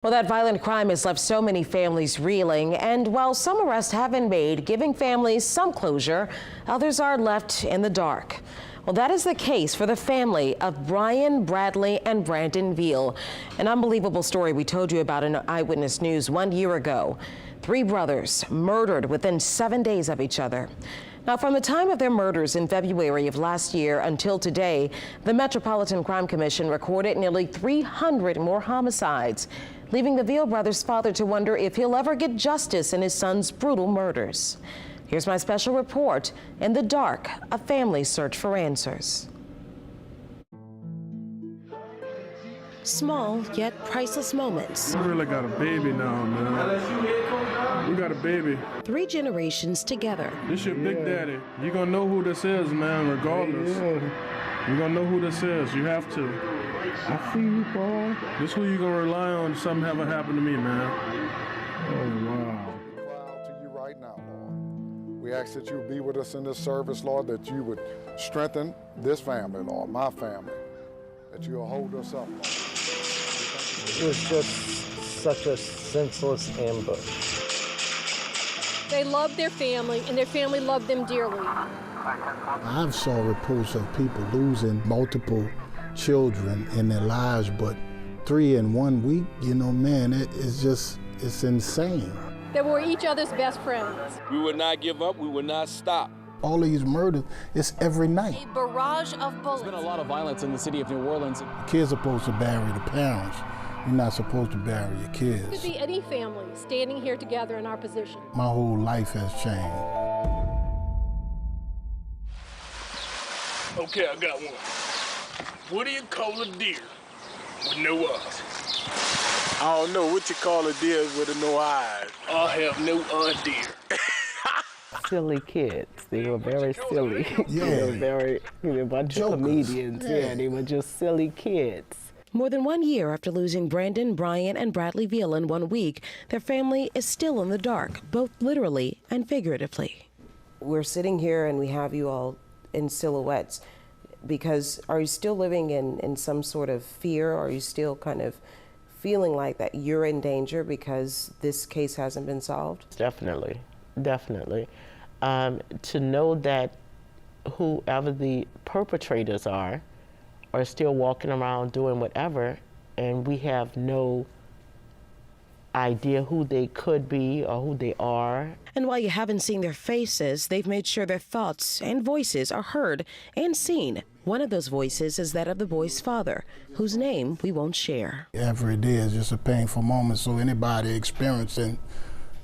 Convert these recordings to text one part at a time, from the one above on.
Well, that violent crime has left so many families reeling, and while some arrests have been made, giving families some closure, others are left in the dark. Well, that is the case for the family of Brian, Bradley, and Brandon Veal. An unbelievable story we told you about in Eyewitness News 1 year ago. 3 brothers murdered within 7 days of each other. Now, from the time of their murders in February of last year until today, the Metropolitan Crime Commission recorded nearly 300 more homicides, leaving the Veal brothers' father to wonder if he'll ever get justice in his son's brutal murders. Here's my special report, In the Dark, a family search for answers. Small yet priceless moments. We really got a baby now, man. We got a baby. 3 generations together. This your big daddy. You're gonna know who this is, man, regardless. You're gonna know who this is. You have to. I see you, boy. This who you gonna rely on if something ever happened to me, man. Oh, wow. We cry out to you right now, Lord. We ask that you would be with us in this service, Lord, that you would strengthen this family, Lord, my family, that you'll hold us up, Lord. It was just such a senseless ambush. They loved their family, and their family loved them dearly. I've saw reports of people losing multiple children in their lives, but 3 in 1 week, you know, man, it's insane. They were each other's best friends. We would not give up, we would not stop. All these murders, it's every night. A barrage of bullets. There's been a lot of violence in the city of New Orleans. Kids are supposed to bury the parents. You're not supposed to bury your kids. It could be any family standing here together in our position. My whole life has changed. Okay, I got one. What do you call a deer with no eyes? I don't know what you call a deer with no eyes. I have no idea. Silly kids. They were very silly. Yeah. They were a bunch of comedians. Yeah, they were just silly kids. More than 1 year after losing Brandon, Brian, and Bradley Veal in 1 week, their family is still in the dark, both literally and figuratively. We're sitting here and we have you all in silhouettes because are you still living in some sort of fear? Or are you still kind of feeling like that you're in danger because this case hasn't been solved? Definitely, definitely. To know that whoever the perpetrators are still walking around doing whatever, and we have no idea who they could be or who they are. And while you haven't seen their faces, they've made sure their thoughts and voices are heard and seen. One of those voices is that of the boy's father, whose name we won't share. Every day is just a painful moment, so anybody experiencing,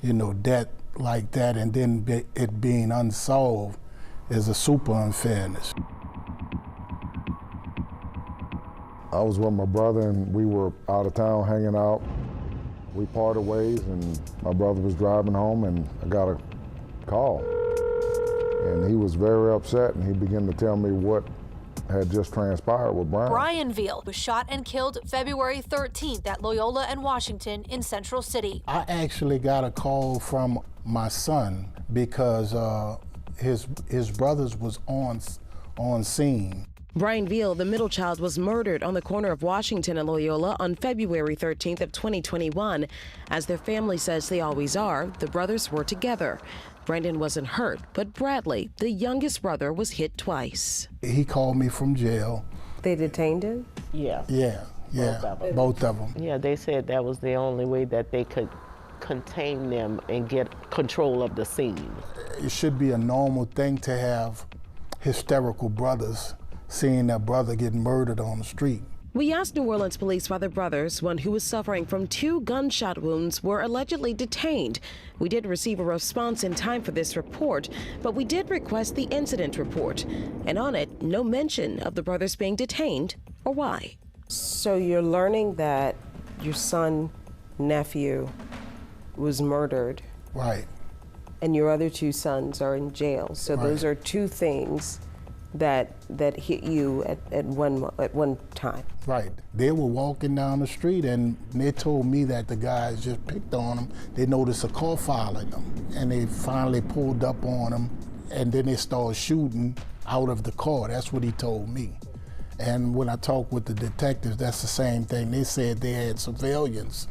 you know, death like that and then it being unsolved is a super unfairness. I was with my brother and we were out of town hanging out. We parted ways and my brother was driving home and I got a call. And he was very upset and he began to tell me what had just transpired with Brian. Brian Veal was shot and killed February 13th at Loyola and Washington in Central City. I actually got a call from my son because his brothers was on scene. Brian Veal, the middle child, was murdered on the corner of Washington and Loyola on February 13th of 2021. As their family says they always are, the brothers were together. Brandon wasn't hurt, but Bradley, the youngest brother, was hit twice. He called me from jail. They detained him? Yeah. Yeah, both of them. Yeah, they said that was the only way that they could contain them and get control of the scene. It should be a normal thing to have hysterical brothers seeing their brother get murdered on the street. We asked New Orleans police why the brothers, one who was suffering from 2 gunshot wounds, were allegedly detained. We did receive a response in time for this report, but we did request the incident report. And on it, no mention of the brothers being detained or why. So you're learning that your son, nephew, was murdered. Right. And your other 2 sons are in jail. So Right. Those are 2 things that hit you at one time. Right. They were walking down the street and they told me that the guys just picked on them. They noticed a car following them and they finally pulled up on them and then they started shooting out of the car. That's what he told me. And when I talked with the detectives, that's the same thing. They said they had surveillance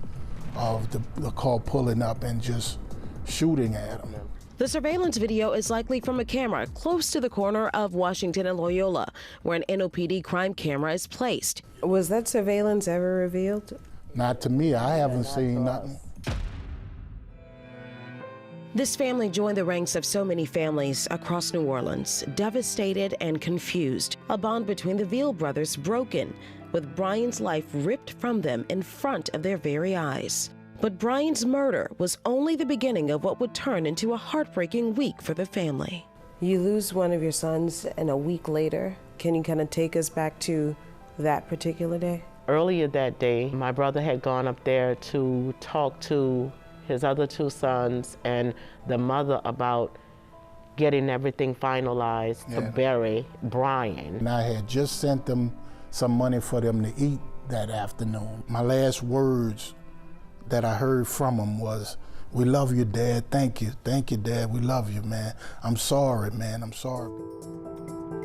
of the car pulling up and just shooting at him. The surveillance video is likely from a camera close to the corner of Washington and Loyola, where an NOPD crime camera is placed. Was that surveillance ever revealed? Not to me. I haven't seen nothing. This family joined the ranks of so many families across New Orleans, devastated and confused. A bond between the Veal brothers broken, with Brian's life ripped from them in front of their very eyes. But Brian's murder was only the beginning of what would turn into a heartbreaking week for the family. You lose one of your sons, and a week later, can you kind of take us back to that particular day? Earlier that day, my brother had gone up there to talk to his other two sons and the mother about getting everything finalized to bury Brian. And I had just sent them some money for them to eat that afternoon. My last words that I heard from them was, "We love you, Dad. Thank you, Dad. We love you, man. I'm sorry, man. I'm sorry."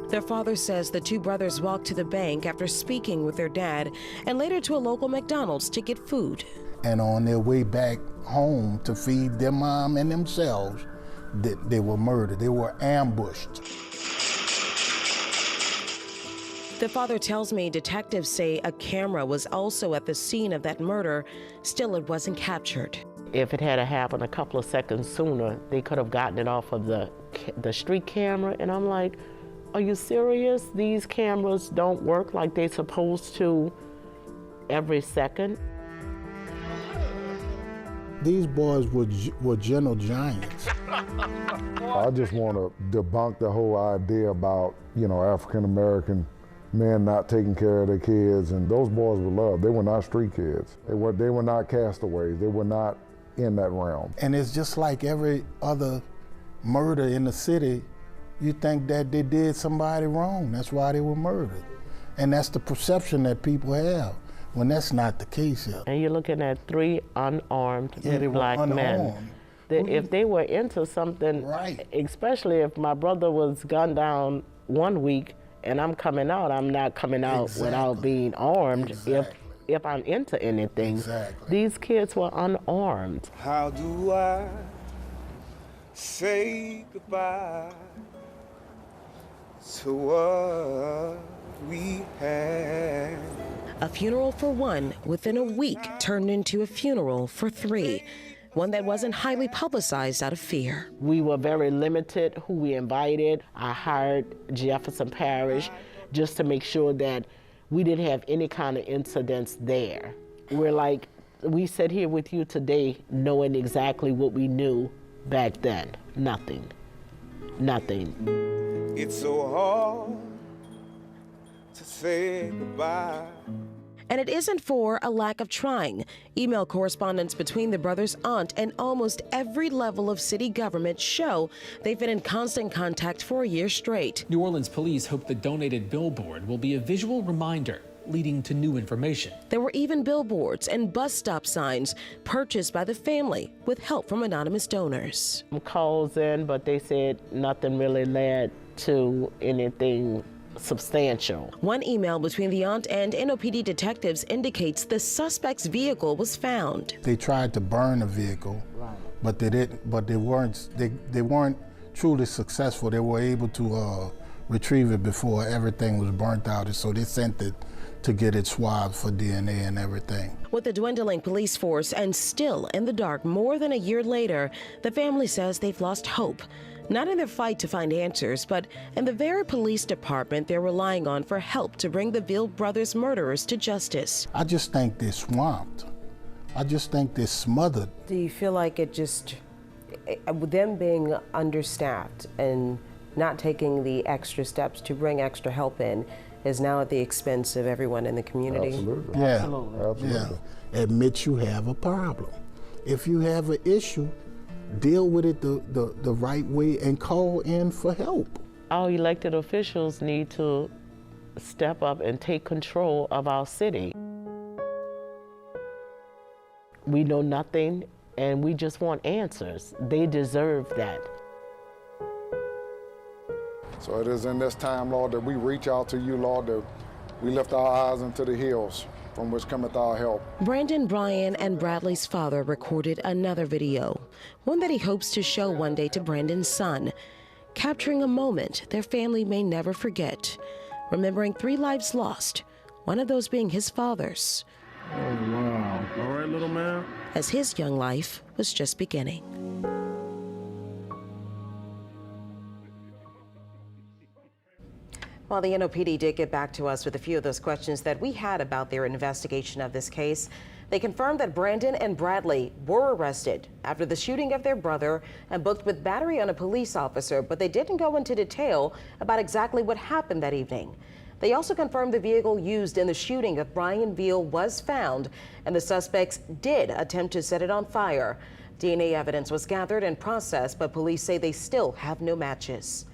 Their father says the two brothers walked to the bank after speaking with their dad and later to a local McDonald's to get food. And on their way back home to feed their mom and themselves, they were murdered. They were ambushed. The father tells me detectives say a camera was also at the scene of that murder. Still, it wasn't captured. If it had happened a couple of seconds sooner, they could have gotten it off of the street camera. And I'm like, are you serious? These cameras don't work like they're supposed to every second? These boys were gentle giants. I just want to debunk the whole idea about, African American men not taking care of their kids, and those boys were loved. They were not street kids. They were not castaways. They were not in that realm. And it's just like every other murder in the city. You think that they did somebody wrong. That's why they were murdered. And that's the perception that people have, when that's not the case here. And you're looking at 3 unarmed black men. If they were into something, right, especially if my brother was gunned down one week and I'm coming out, I'm not coming out without being armed. If I'm into anything, these kids were unarmed. How do I say goodbye to what we had? A funeral for one within a week turned into a funeral for 3. One that wasn't highly publicized out of fear. We were very limited who we invited. I hired Jefferson Parish just to make sure that we didn't have any kind of incidents there. We sit here with you today knowing exactly what we knew back then. Nothing. It's so hard to say goodbye. And it isn't for a lack of trying. Email correspondence between the brothers' aunt and almost every level of city government show they've been in constant contact for a year straight. New Orleans police hope the donated billboard will be a visual reminder leading to new information. There were even billboards and bus stop signs purchased by the family with help from anonymous donors. Calls in, but they said nothing really led to anything substantial. One email between the aunt and NOPD detectives indicates the suspect's vehicle was found. They tried to burn the vehicle, but they didn't. But they weren't truly successful. They were able to retrieve it before everything was burnt out, and so they sent it to get it swabbed for DNA and everything. With the dwindling police force and still in the dark more than a year later, the family says they've lost hope. Not in their fight to find answers, but in the very police department they're relying on for help to bring the Veal brothers' murderers to justice. I just think they're swamped. I just think they're smothered. Do you feel like them being understaffed and not taking the extra steps to bring extra help in is now at the expense of everyone in the community? Absolutely. Yeah. Absolutely. Yeah. Admit you have a problem. If you have an issue, deal with it the right way and call in for help. Our elected officials need to step up and take control of our city. We know nothing and we just want answers. They deserve that. So it is in this time, Lord, that we reach out to you, Lord, that we lift our eyes into the hills. from which cometh our help. Brandon, Brian, and Bradley's father recorded another video, one that he hopes to show one day to Brandon's son, capturing a moment their family may never forget, remembering 3 lives lost, one of those being his father's. Oh, wow. All right, little man. As his young life was just beginning. Well, the NOPD did get back to us with a few of those questions that we had about their investigation of this case. They confirmed that Brandon and Bradley were arrested after the shooting of their brother and booked with battery on a police officer, but they didn't go into detail about exactly what happened that evening. They also confirmed the vehicle used in the shooting of Brian Veal was found, and the suspects did attempt to set it on fire. DNA evidence was gathered and processed, but police say they still have no matches.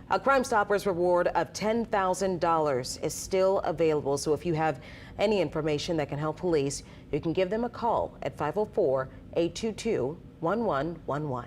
A Crime Stoppers reward of $10,000 is still available, so if you have any information that can help police, you can give them a call at 504-822-1111.